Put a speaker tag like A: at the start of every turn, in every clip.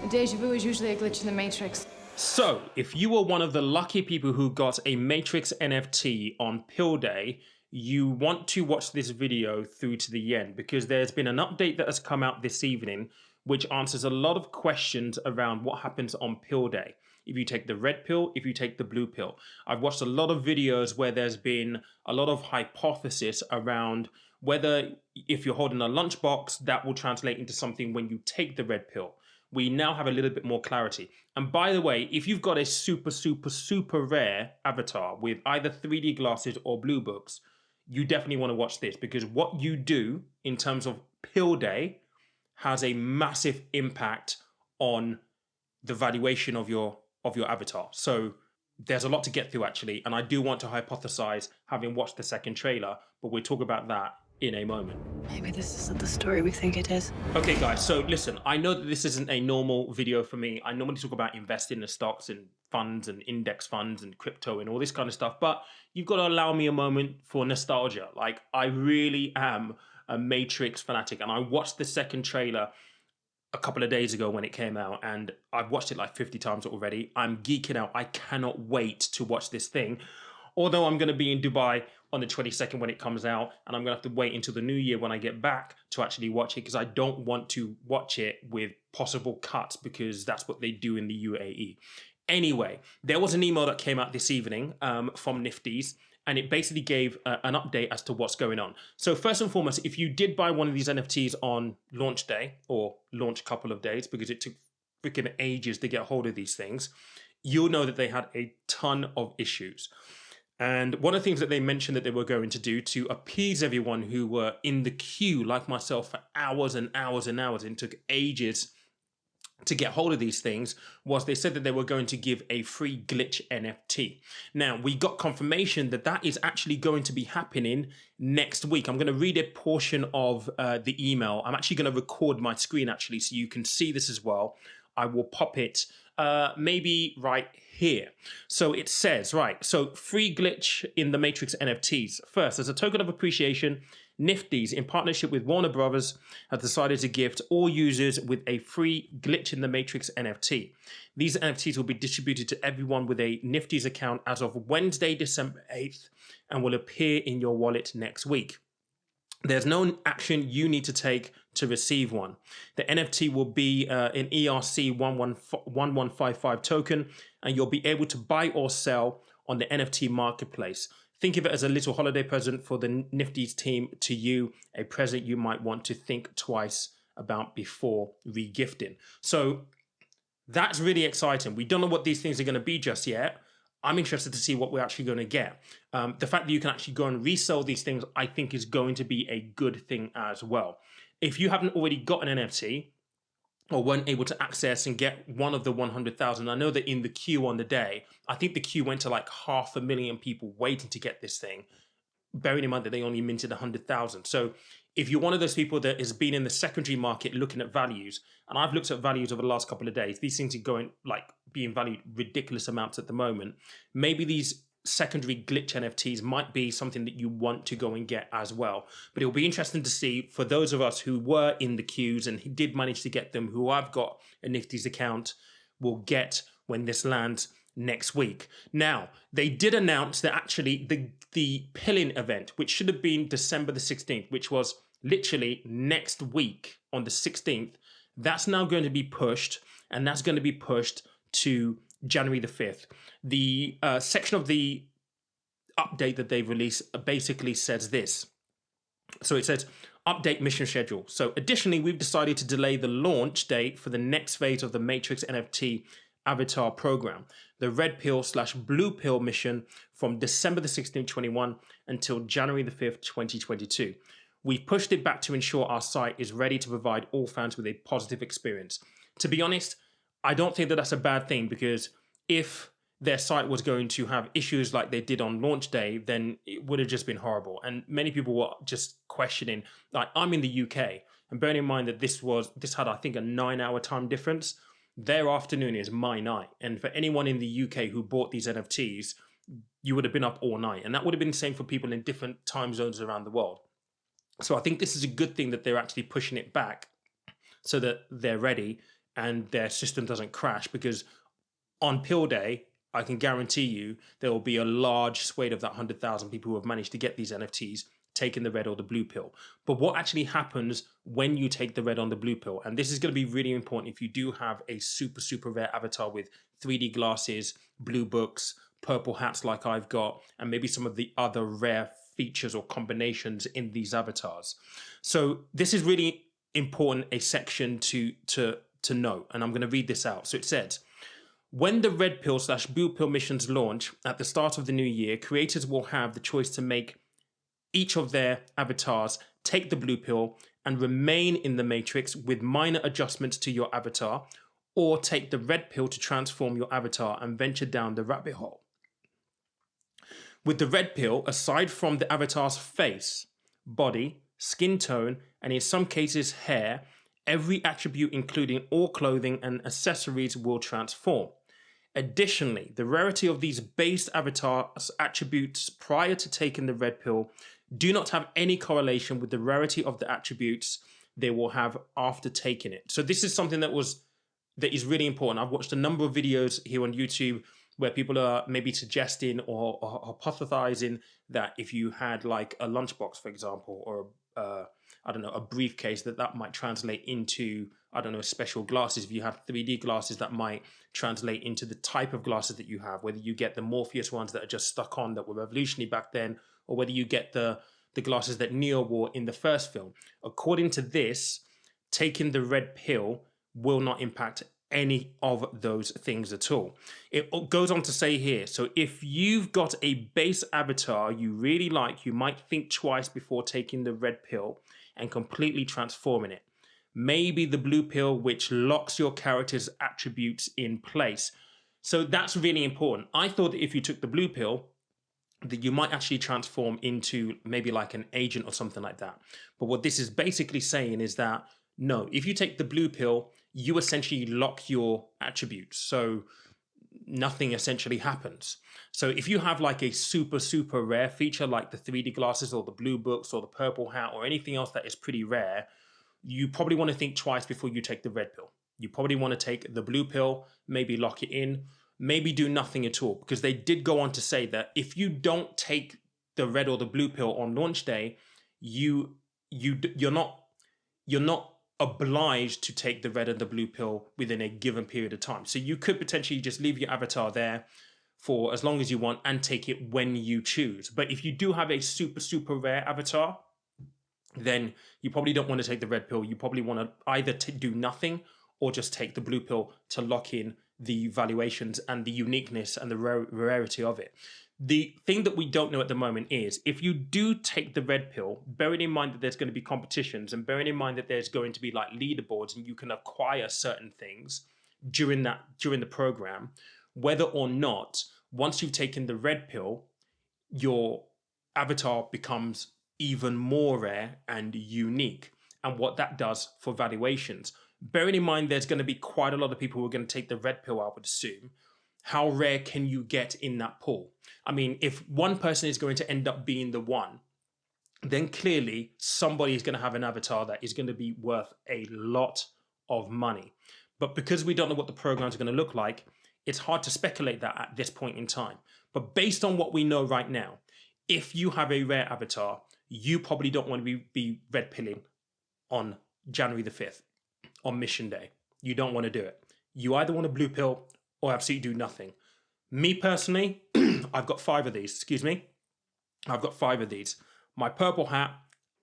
A: A deja vu is usually a glitch in the matrix.
B: So, if you were one of the lucky people who got a Matrix NFT on Pill Day, you want to watch this video through to the end because there's been an update that has come out this evening which answers a lot of questions around what happens on Pill Day. If you take the red pill, if you take the blue pill. I've watched a lot of videos where there's been a lot of hypothesis around whether if you're holding a lunchbox, that will translate into something when you take the red pill. We now have a little bit more clarity. And by the way, if you've got a super rare avatar with either 3D glasses or blue books, you definitely want to watch this because what you do in terms of Pill Day has a massive impact on the valuation of your avatar. So there's a lot to get through actually, and I do want to hypothesize having watched the second trailer, but we'll talk about that in a moment.
A: Maybe this isn't the story we think it is.
B: Okay guys, so listen, I know that this isn't a normal video for me. I normally talk about investing in stocks and funds and index funds and crypto and all this kind of stuff, but you've got to allow me a moment for nostalgia. Like, I really am a Matrix fanatic, and I watched the second trailer a couple of days ago when it came out, and I've watched it like 50 times already. I'm geeking out. I cannot wait to watch this thing. Although I'm going to be in Dubai on the 22nd when it comes out, and I'm going to have to wait until the new year when I get back to actually watch it because I don't want to watch it with possible cuts because that's what they do in the UAE. Anyway, there was an email that came out this evening from Nifty's, and it basically gave an update as to what's going on. So first and foremost, if you did buy one of these NFTs on launch day or launch couple of days, because it took freaking ages to get hold of these things, you'll know that they had a ton of issues. And one of the things that they mentioned that they were going to do to appease everyone who were in the queue, like myself, for hours and hours and hours, and took ages to get hold of these things, was they said that they were going to give a free glitch NFT. Now, we got confirmation that that is actually going to be happening next week. I'm going to read a portion of the email. I'm actually going to record my screen actually so you can see this as well. I will pop it maybe right here. So it says, right, so free glitch in the Matrix NFTs. First, as a token of appreciation, Nifty's, in partnership with Warner Brothers, have decided to gift all users with a free Glitch in the Matrix NFT. These NFTs will be distributed to everyone with a Nifty's account as of Wednesday, December 8th, and will appear in your wallet next week. There's no action you need to take to receive one. The NFT will be an ERC 1155 token, and you'll be able to buy or sell on the NFT marketplace. Think of it as a little holiday present for the Nifty's team to you, a present you might want to think twice about before regifting. So that's really exciting. We don't know what these things are going to be just yet. I'm interested to see what we're actually going to get. The fact that you can actually go and resell these things, I think, is going to be a good thing as well. If you haven't already got an NFT or weren't able to access and get one of the 100,000, I know that in the queue on the day, I think the queue went to like 500,000 people waiting to get this thing, bearing in mind that they only minted 100,000. So if you're one of those people that has been in the secondary market looking at values, and I've looked at values over the last couple of days, these things are going like being valued ridiculous amounts at the moment. Maybe these secondary glitch NFTs might be something that you want to go and get as well. But it'll be interesting to see for those of us who were in the queues and did manage to get them, who I've got a Nifty's account, will get when this lands next week. Now, they did announce that actually the pilling event, which should have been December the 16th, which was literally next week on the 16th, that's now going to be pushed, and that's going to be pushed to January the 5th. The section of the update that they've released basically says this. So it says, update mission schedule. So additionally, we've decided to delay the launch date for the next phase of the Matrix NFT avatar program, the red pill / blue pill mission, from December the 16th, 21 until January the 5th, 2022. We've pushed it back to ensure our site is ready to provide all fans with a positive experience. To be honest, I don't think that that's a bad thing, because if their site was going to have issues like they did on launch day, then it would have just been horrible. And many people were just questioning, like, I'm in the UK, and bearing in mind that this had, I think, a 9-hour time difference. Their afternoon is my night. And for anyone in the UK who bought these NFTs, you would have been up all night. And that would have been the same for people in different time zones around the world. So I think this is a good thing that they're actually pushing it back so that they're ready and their system doesn't crash, because on pill day, I can guarantee you there will be a large swathe of that 100,000 people who have managed to get these NFTs taking the red or the blue pill. But what actually happens when you take the red on the blue pill? And this is going to be really important if you do have a super, super rare avatar with 3D glasses, blue books, purple hats like I've got, and maybe some of the other rare features or combinations in these avatars. So this is really important, a section to note, and I'm going to read this out. So it says, when the red pill / blue pill missions launch at the start of the new year, creators will have the choice to make each of their avatars take the blue pill and remain in the matrix with minor adjustments to your avatar, or take the red pill to transform your avatar and venture down the rabbit hole. With the red pill, aside from the avatar's face, body, skin tone, and in some cases hair, every attribute including all clothing and accessories will transform. Additionally, the rarity of these base avatars attributes prior to taking the red pill do not have any correlation with the rarity of the attributes they will have after taking it. So this is something that is really important. I've watched a number of videos here on YouTube where people are maybe suggesting or hypothesizing that if you had like a lunchbox, for example, or I don't know, a briefcase, that might translate into, I don't know, special glasses. If you have 3D glasses, that might translate into the type of glasses that you have, whether you get the Morpheus ones that are just stuck on that were revolutionary back then, or whether you get the glasses that Neo wore in the first film. According to this, taking the red pill will not impact any of those things at all. It goes on to say here, so if you've got a base avatar you really like, you might think twice before taking the red pill and completely transforming it. Maybe the blue pill, which locks your character's attributes in place. So that's really important. I thought that if you took the blue pill, that you might actually transform into maybe like an agent or something like that. But what this is basically saying is that no, if you take the blue pill, you essentially lock your attributes. So nothing essentially happens. So if you have like a super, super rare feature like the 3D glasses or the blue books or the purple hat or anything else that is pretty rare, you probably want to think twice before you take the red pill. You probably want to take the blue pill, maybe lock it in, maybe do nothing at all, because they did go on to say that if you don't take the red or the blue pill on launch day, you're not obliged to take the red and the blue pill within a given period of time. So you could potentially just leave your avatar there for as long as you want and take it when you choose. But if you do have a super, super rare avatar, then you probably don't want to take the red pill. You probably want to either do nothing or just take the blue pill to lock in the valuations and the uniqueness and the rarity of it. The thing that we don't know at the moment is if you do take the red pill, bearing in mind that there's going to be competitions and bearing in mind that there's going to be like leaderboards and you can acquire certain things during the program, whether or not once you've taken the red pill, your avatar becomes even more rare and unique, and what that does for valuations. Bearing in mind there's going to be quite a lot of people who are going to take the red pill, I would assume. How rare can you get in that pool? I mean, if one person is going to end up being the one, then clearly somebody is going to have an avatar that is going to be worth a lot of money. But because we don't know what the programs are going to look like, it's hard to speculate that at this point in time. But based on what we know right now, if you have a rare avatar, you probably don't want to be red pilling on January the 5th, on mission day. You don't want to do it. You either want a blue pill or absolutely do nothing. Me personally, I've got 5 of these. Excuse me. I've got 5 of these. My purple hat,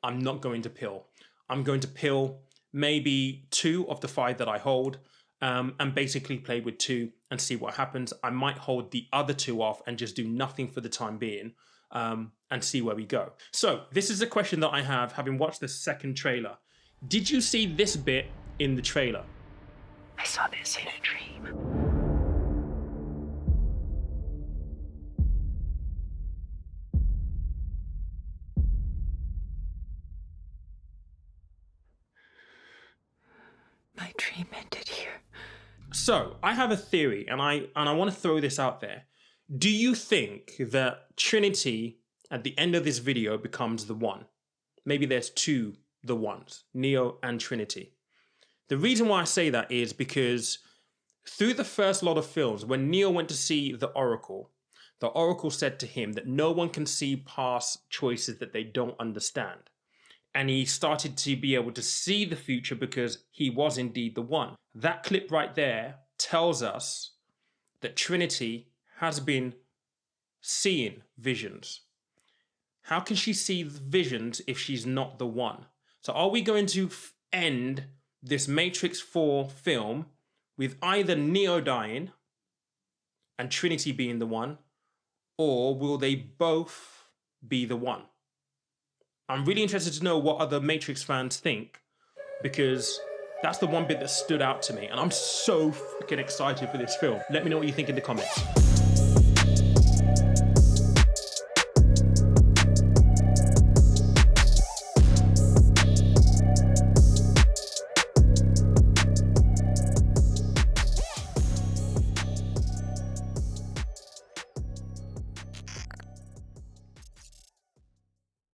B: I'm not going to pill. I'm going to pill maybe 2 of the 5 that I hold, and basically play with 2 and see what happens. I might hold the other 2 off and just do nothing for the time being, and see where we go. So this is a question that I have, having watched the second trailer. Did you see this bit in the trailer?
A: I saw this in a dream. My dream ended here.
B: So I have a theory, and I want to throw this out there. Do you think that Trinity at the end of this video becomes the one? Maybe there's 2 the ones, Neo and Trinity. The reason why I say that is because through the first lot of films, when Neo went to see the Oracle said to him that no one can see past choices that they don't understand. And he started to be able to see the future because he was indeed the one. That clip right there tells us that Trinity has been seeing visions. How can she see visions if she's not the one? So are we going to end this Matrix 4 film with either Neo dying and Trinity being the one, or will they both be the one? I'm really interested to know what other Matrix fans think, because that's the one bit that stood out to me, and I'm so freaking excited for this film. Let me know what you think in the comments.